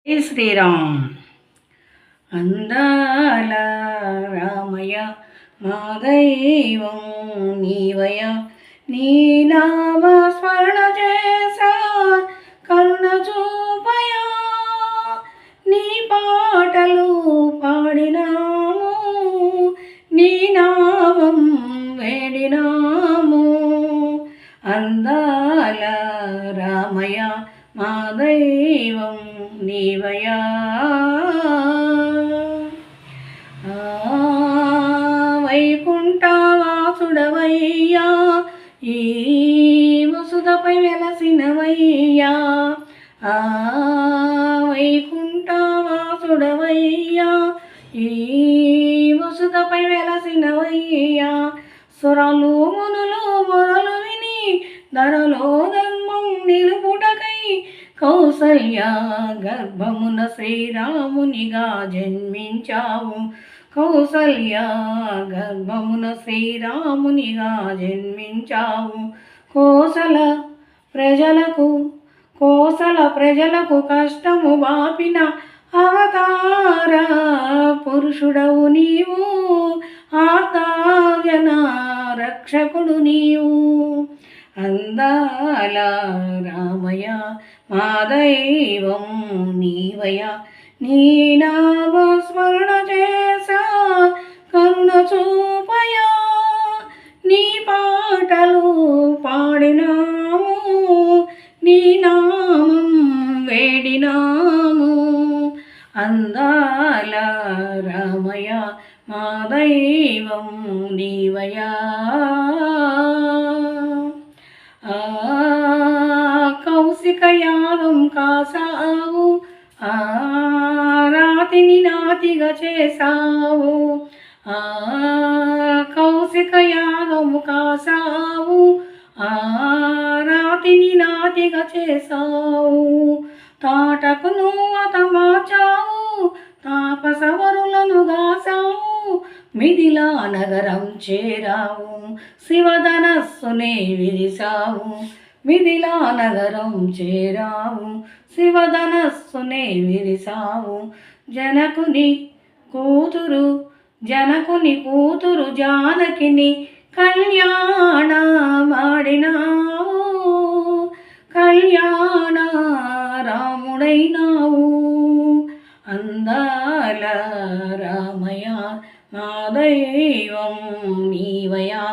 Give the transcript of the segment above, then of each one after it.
జై శ్రీరామ్. అందాల రామయ్య మా దైవం నీవయ, నీ నామ స్మరణ చేసా కరుణ చూపయ, నీ పాటలు పాడినాము, నీ నామం వేడినాము. అందాల రామయ్య మా దైవం నీవయా. వైకుంఠవాసుడవయ్యా, ఈ ముసుదపై వెలసినవయ్యా. వైకుంఠవాసుడవయ్యా, ఈ ముసుదపై వెలసినవయ్యా. సురలు మునులు మొరలు విని ధరలో ధర్మం నిలుపుటకై కౌసల్య గర్భమున శ్రీరామునిగా జన్మించావు. కౌసల్య గర్భమున శ్రీరామునిగా జన్మించావు. కోసల ప్రజలకు కష్టము బాపిన అవతార పురుషుడవు నీవు, ఆర్తజన రక్షకుడు నీవు. అందాల రామయ్య మా దైవం నీవయ, నీ నామ స్మరణ చేసా కరుణ చూపయ, నీ పాటలు పాడినాము, నీ నామం వేడినాము. అందాల రామయ్య మా దైవం నీవయా. కౌశిక యాగం కాసావు, రాతిని నాతిగా చేసావు. కౌశిక యాగము కాసావు, రాతిని నాతిగా చేసావు. తాటకును అతమార్చావు, తాపసవరులను గాసావు. మిథిలా నగరం చేరావు, శివధనస్సునే విరిసావు. మిథిలా నగరం చేరావు, శివధనస్సునే విరిసావు. జనకుని కూతురు జానకిని కళ్యాణమాడినావు. కళ్యాణ రాముడైనావు. అందాల రామయ్య మా దైవం నీవయా,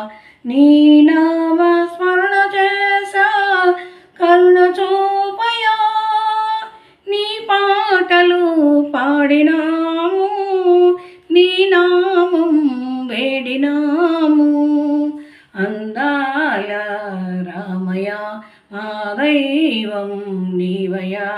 నీ నామ స్మరణ చేసా కరుణ చూపయా, నీ పాటలు పాడినాము, నీ నామం వేడినాము. అందాల రామయ్య మా దైవం నీవయా.